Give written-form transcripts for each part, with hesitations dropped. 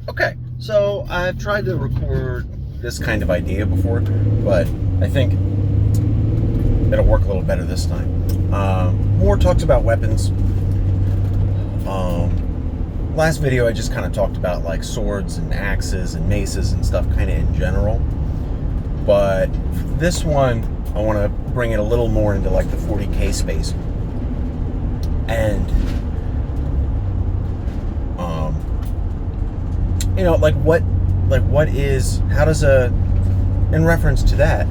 Okay, so I've tried to record this kind of idea before, but I think it'll work a little better this time. More talks about weapons. Last video I just kind of talked about like swords and axes and maces and stuff kind of in general. But for this one, I want to bring it a little more into like the 40K space. And how does in reference to that,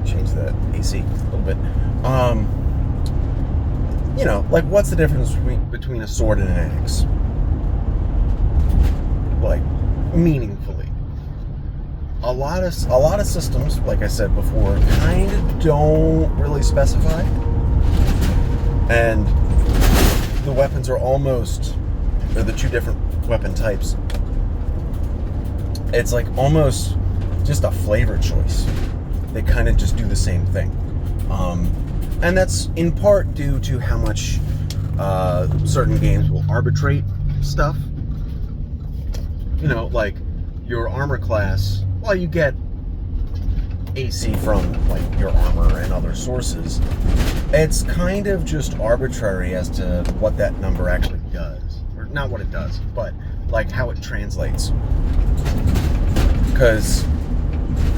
change the AC a little bit, what's the difference between a sword and an axe? Like, meaningfully. A lot of systems, like I said before, kind of don't really specify. And the weapons are they're the two different weapon types. It's like almost just a flavor choice. They kind of just do the same thing. And that's in part due to how much certain games will arbitrate stuff. Like your armor class, well, you get AC from like your armor and other sources. It's kind of just arbitrary as to what that number actually does. Or not what it does, but like how it translates. Because,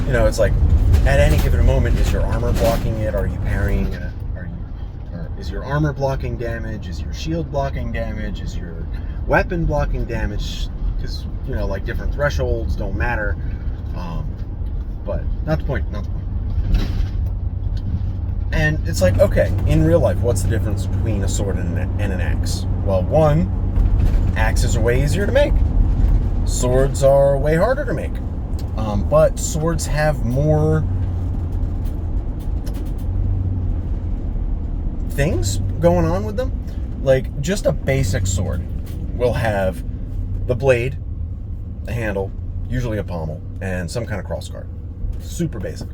it's like at any given moment, is your armor blocking it? Are you parrying it? Is your armor blocking damage? Is your shield blocking damage? Is your weapon blocking damage? Because, like different thresholds don't matter. But not the point. And it's like, okay, in real life, what's the difference between a sword and an axe? Well, one, axes are way easier to make. Swords are way harder to make. But swords have more things going on with them. Like, just a basic sword will have the blade, a handle, usually a pommel, and some kind of crossguard. Super basic.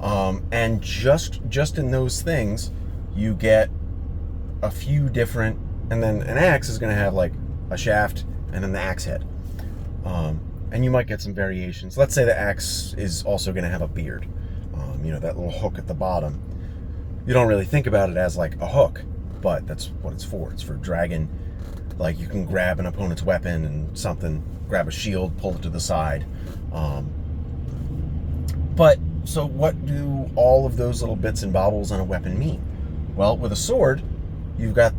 And just in those things, you get a few different, and then an axe is going to have like a shaft and then the axe head. And you might get some variations. Let's say the axe is also going to have a beard. That little hook at the bottom. You don't really think about it as like a hook, but that's what it's for. It's for dragging. Like, you can grab an opponent's weapon and something, grab a shield, pull it to the side. But so what do all of those little bits and bobbles on a weapon mean? Well, with a sword, you've got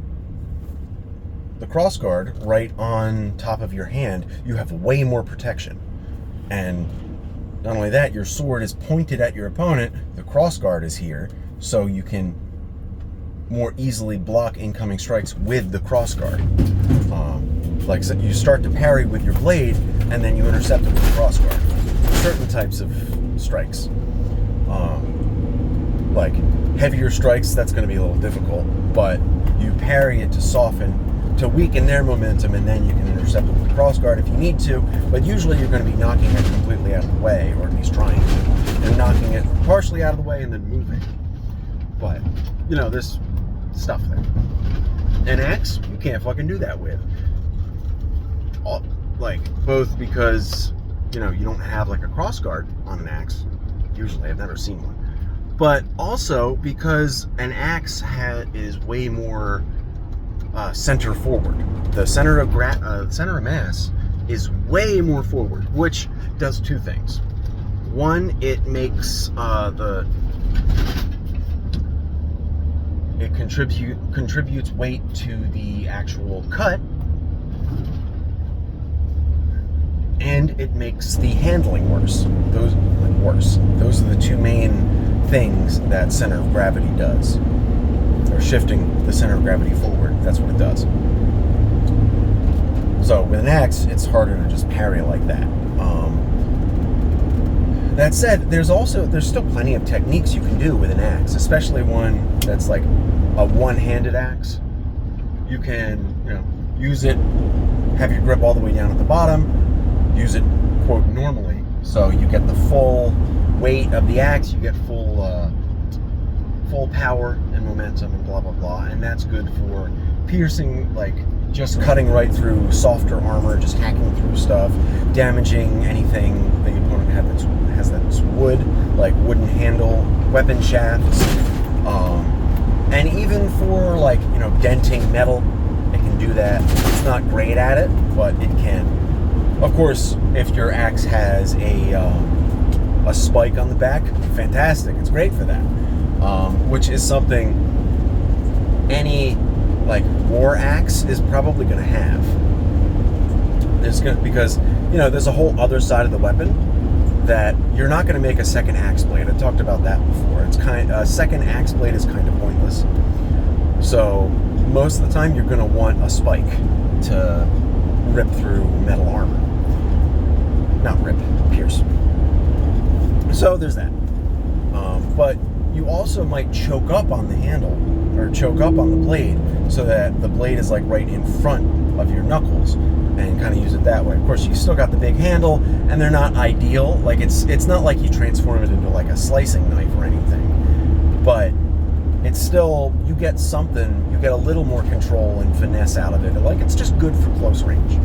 the crossguard right on top of your hand. You have way more protection. And not only that, your sword is pointed at your opponent. The crossguard is here, so you can more easily block incoming strikes with the crossguard. Like I said, you start to parry with your blade, and then you intercept it with the crossguard. Certain types of strikes. Like heavier strikes, that's going to be a little difficult, but you parry it to soften, to weaken their momentum, and then you can intercept it with the crossguard if you need to, but usually you're going to be knocking it completely out of the way, or at least trying to, and knocking it partially out of the way and then moving. But, this stuff there. An axe, you can't fucking do that with. Both because, you don't have like a crossguard on an axe. Usually, I've never seen one. But also because an axe is way more center forward. The center of mass is way more forward, which does two things. One, it makes it contributes weight to the actual cut, and it makes the handling worse. Those are the two main things that center of gravity does. Or shifting the center of gravity forward. That's what it does. So with an axe, it's harder to just parry like that. That said, there's still plenty of techniques you can do with an axe, especially one that's like a one-handed axe. You can, use it, have your grip all the way down at the bottom, use it, quote, normally, so you get the full weight of the axe, you get full power and momentum and blah blah blah, and that's good for piercing like just cutting right through softer armor, just hacking through stuff, damaging anything the opponent has that's wood, like wooden handle, weapon shafts, and even for like, you know, denting metal, it can do that. It's not great at it, but it can. Of course, if your axe has a spike on the back, fantastic. It's great for that, which is something any like war axe is probably going to have. Because, you know, there's a whole other side of the weapon that you're not going to make a second axe blade. I talked about that before. A second axe blade is kind of pointless. So most of the time you're going to want a spike to rip through metal armor. Not rip, pierce. So there's that. But you also might choke up on the handle or choke up on the blade so that the blade is like right in front of your knuckles and kind of use it that way. Of course, you still got the big handle and they're not ideal. Like it's not like you transform it into like a slicing knife or anything, but it's still, you get something, you get a little more control and finesse out of it. Like it's just good for close range.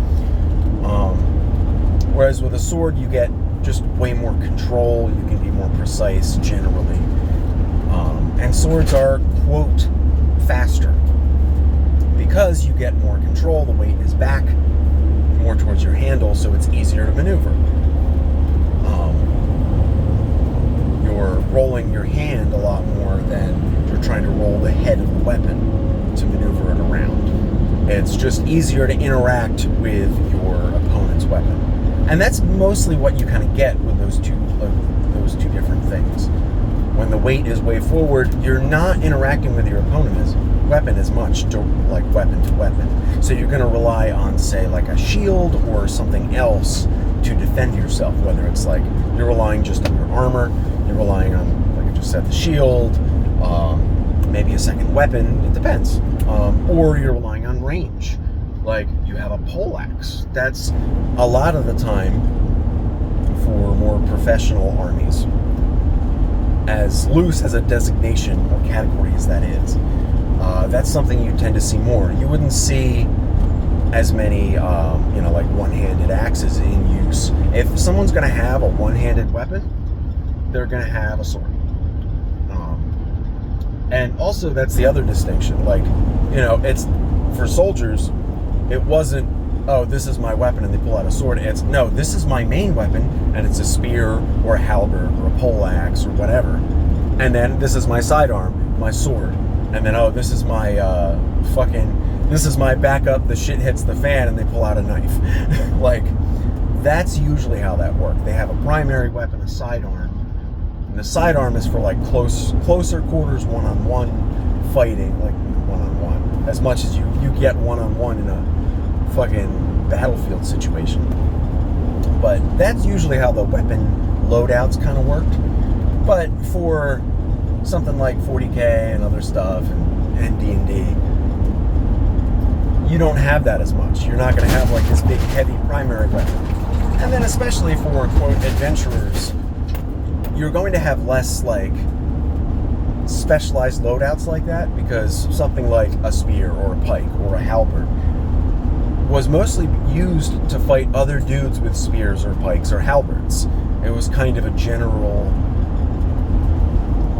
Whereas with a sword, you get just way more control. You can be more precise generally. And swords are, quote, faster because you get more control. The weight is back more towards your handle, so it's easier to maneuver. You're rolling your hand a lot more than you're trying to roll the head of the weapon to maneuver it around. It's just easier to interact with your opponent's weapon. And that's mostly what you kind of get with those two different things. When the weight is way forward, you're not interacting with your opponent's weapon as much, like weapon to weapon. So you're going to rely on, say, like a shield or something else to defend yourself, whether it's like you're relying just on your armor, you're relying on, like I just said, the shield, maybe a second weapon, it depends. Or you're relying on range. Like you have a poleaxe. That's a lot of the time for more professional armies. As loose as a designation or category as that is, that's something you tend to see more. You wouldn't see as many, like one-handed axes in use. If someone's going to have a one-handed weapon, they're going to have a sword. And also, that's the other distinction. Like, it's for soldiers. It wasn't, oh, this is my weapon, and they pull out a sword. It's, no, this is my main weapon, and it's a spear or a halberd or a poleaxe or whatever. And then this is my sidearm, my sword. And then, oh, this is my this is my backup, the shit hits the fan, and they pull out a knife. Like, that's usually how that works. They have a primary weapon, a sidearm. And the sidearm is for, like, closer quarters, one-on-one fighting, like, one-on-one. As much as you get one-on-one in a fucking battlefield situation. But that's usually how the weapon loadouts kind of worked. But for something like 40K and other stuff and D&D, you don't have that as much. You're not going to have like this big heavy primary weapon. And then especially for, quote, adventurers, you're going to have less like specialized loadouts like that, because something like a spear or a pike or a halberd was mostly used to fight other dudes with spears or pikes or halberds. It was kind of a general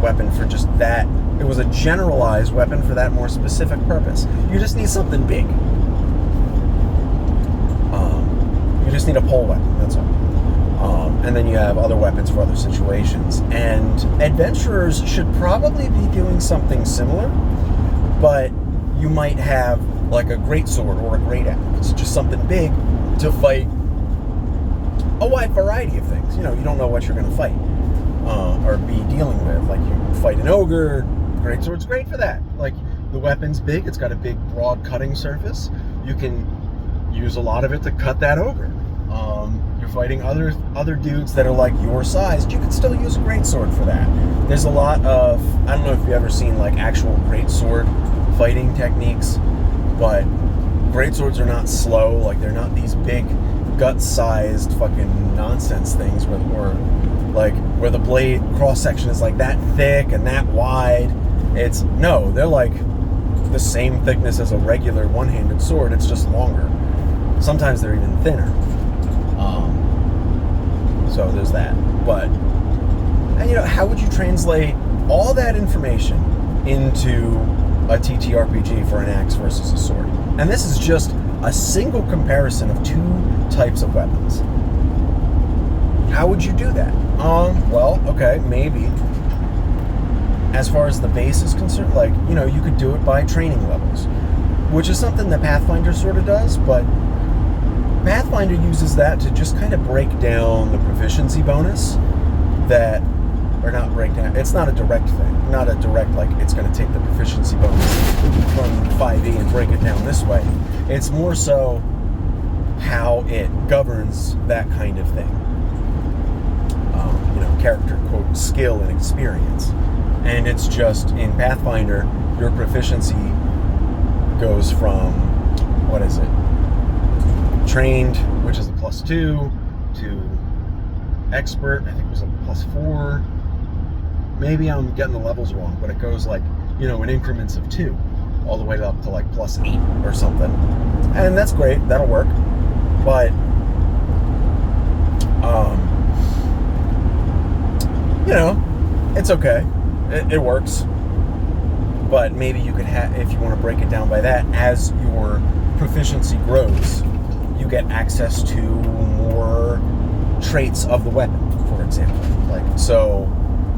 weapon for just that. It was a generalized weapon for that more specific purpose. You just need something big. You just need a pole weapon, that's all. And then you have other weapons for other situations. And adventurers should probably be doing something similar, but you might have like a greatsword or a great axe, just something big to fight a wide variety of things. You don't know what you're going to fight or be dealing with. Like, you fight an ogre, greatsword's great for that. Like, the weapon's big, it's got a big, broad cutting surface. You can use a lot of it to cut that ogre. You're fighting other dudes that are like your size. You can still use a greatsword for that. There's a lot of, I don't know if you've ever seen like actual greatsword fighting techniques, but greatswords are not slow. Like, they're not these big gut-sized fucking nonsense things where the blade cross-section is like that thick and that wide. They're like the same thickness as a regular one-handed sword. It's just longer. Sometimes they're even thinner. So there's that. But, and how would you translate all that information into a TTRPG for an axe versus a sword? And this is just a single comparison of two types of weapons. How would you do that? Well, okay, maybe. As far as the base is concerned, you could do it by training levels, which is something that Pathfinder sort of does, but Pathfinder uses that to just kind of break down the proficiency bonus or not break down, it's not a direct thing, not a direct, it's going to take the proficiency bonus from 5e and break it down this way. It's more so how it governs that kind of thing. Character, quote, skill and experience. And it's just, in Pathfinder, your proficiency goes from, what is it? Trained, which is a +2, to expert, I think it was a +4. Maybe I'm getting the levels wrong, but it goes in increments of 2, all the way up to +8 or something. And that's great, that'll work. But, it's okay. It works. But maybe you could if you want to break it down by that, as your proficiency grows, you get access to more traits of the weapon, for example. So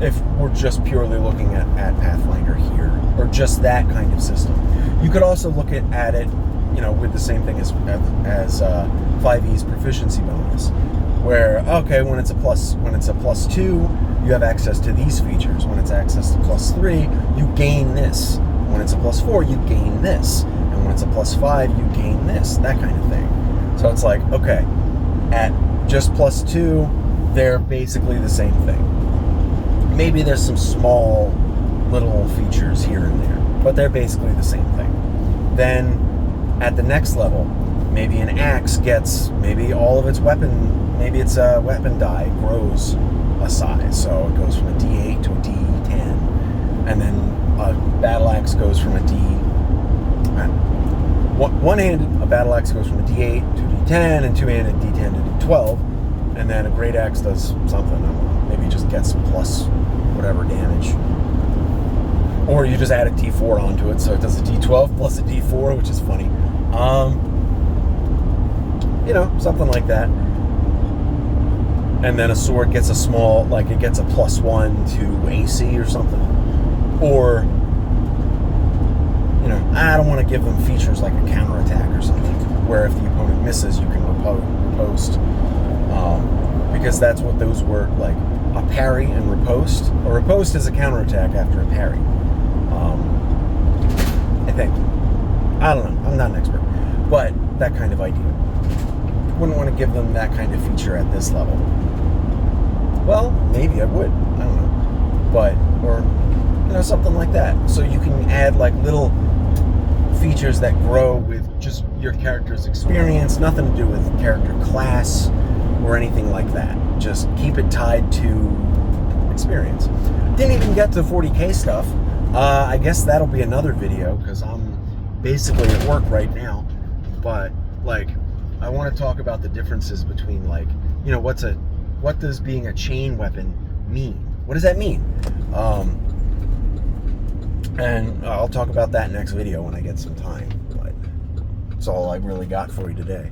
if we're just purely looking at Pathfinder here, or just that kind of system. You could also look at it, with the same thing as 5e's proficiency bonus, where, okay, when it's a +2, you have access to these features. When it's access to +3, you gain this. When it's a +4, you gain this. And when it's a +5, you gain this. That kind of thing. So it's okay, at just +2, they're basically the same thing. Maybe there's some small little features here and there, but they're basically the same thing. Then at the next level, maybe an axe gets, maybe all of its maybe its weapon die grows a size, so it goes from a D8 to a D10, and then a battle axe goes from a one-handed, a battle axe goes from a D8 to a D10, and two-handed D10 to D12, and then a great axe does something, I don't know, maybe it just gets plus whatever damage, or you just add a D4 onto it, so it does a D12 plus a D4, which is funny. Something like that. And then a sword gets a small, it gets a +1 to AC or something. Or, I don't want to give them features like a counterattack or something, where if the opponent misses, you can riposte. Because that's what those were, a parry and riposte. A riposte is a counterattack after a parry. I think. I don't know. I'm not an expert. But that kind of idea. Wouldn't want to give them that kind of feature at this level. Well, maybe I would. I don't know. But, or, something like that. So you can add little features that grow with just your character's experience, nothing to do with character class or anything like that. Just keep it tied to experience. Didn't even get to 40K stuff. I guess that'll be another video because I'm basically at work right now. But, I want to talk about the differences between, what does being a chain weapon mean? What does that mean? And I'll talk about that next video when I get some time. But that's all I really got for you today.